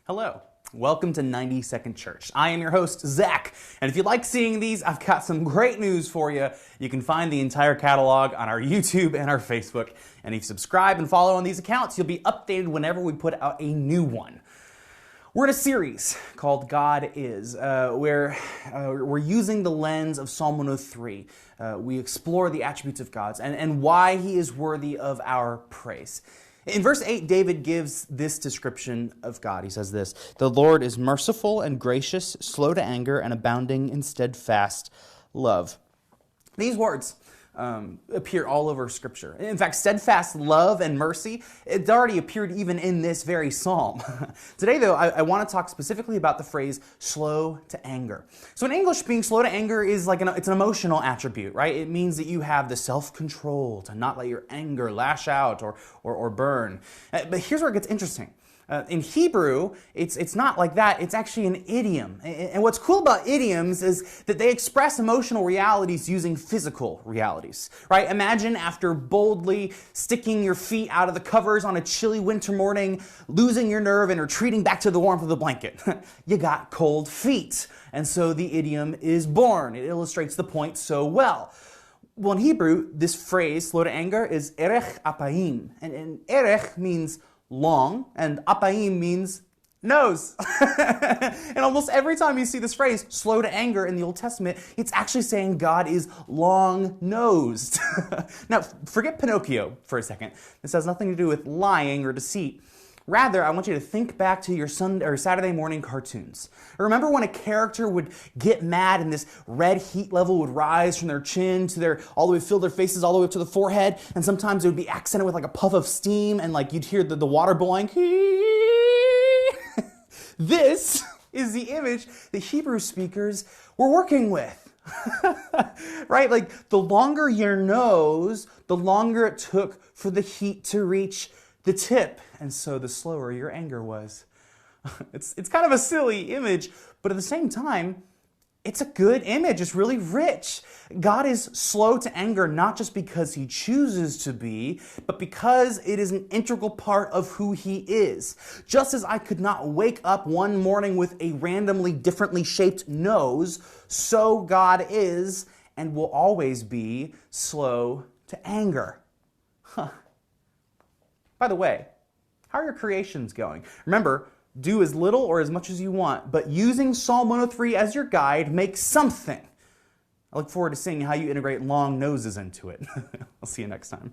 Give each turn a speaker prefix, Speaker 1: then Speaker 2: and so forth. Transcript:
Speaker 1: Hello. Welcome to 90 Church. I am your host, Zach, and if you like seeing these, I've got some great news for you. You can find the entire catalog on our YouTube and our Facebook, and if you subscribe and follow on these accounts, you'll be updated whenever we put out a new one. We're in a series called God Is, where we're using the lens of Psalm 103. We explore the attributes of God and why He is worthy of our praise. In verse 8, David gives this description of God. He says this: "The Lord is merciful and gracious, slow to anger, and abounding in steadfast love." These words appear all over Scripture. In fact, steadfast love and mercy, it's already appeared even in this very psalm. Today, though, I want to talk specifically about the phrase slow to anger. So in English, being slow to anger is it's an emotional attribute, right? It means that you have the self-control to not let your anger lash out or burn. But here's where it gets interesting. In Hebrew, it's not like that. It's actually an idiom. And what's cool about idioms is that they express emotional realities using physical realities, right? Imagine after boldly sticking your feet out of the covers on a chilly winter morning, losing your nerve and retreating back to the warmth of the blanket. You got cold feet. And so the idiom is born. It illustrates the point so well. Well, in Hebrew, this phrase, slow to anger, is erech apayim. And erech means long, and apaim means nose. And almost every time you see this phrase, slow to anger, in the Old Testament, it's actually saying God is long-nosed. Now, forget Pinocchio for a second. This has nothing to do with lying or deceit. Rather, I want you to think back to your Sunday or Saturday morning cartoons. Remember when a character would get mad and this red heat level would rise from their chin to all the way fill their faces all the way up to the forehead, and sometimes it would be accented with like a puff of steam, and like you'd hear the water boiling. This is the image the Hebrew speakers were working with. Right? Like the longer your nose, the longer it took for the heat to reach the tip, and so the slower your anger was. It's kind of a silly image, but at the same time, it's a good image. It's really rich. God is slow to anger not just because He chooses to be, but because it is an integral part of who He is. Just as I could not wake up one morning with a randomly differently shaped nose, so God is and will always be slow to anger. By the way, how are your creations going? Remember, do as little or as much as you want, but using Psalm 103 as your guide, make something. I look forward to seeing how you integrate long noses into it. I'll see you next time.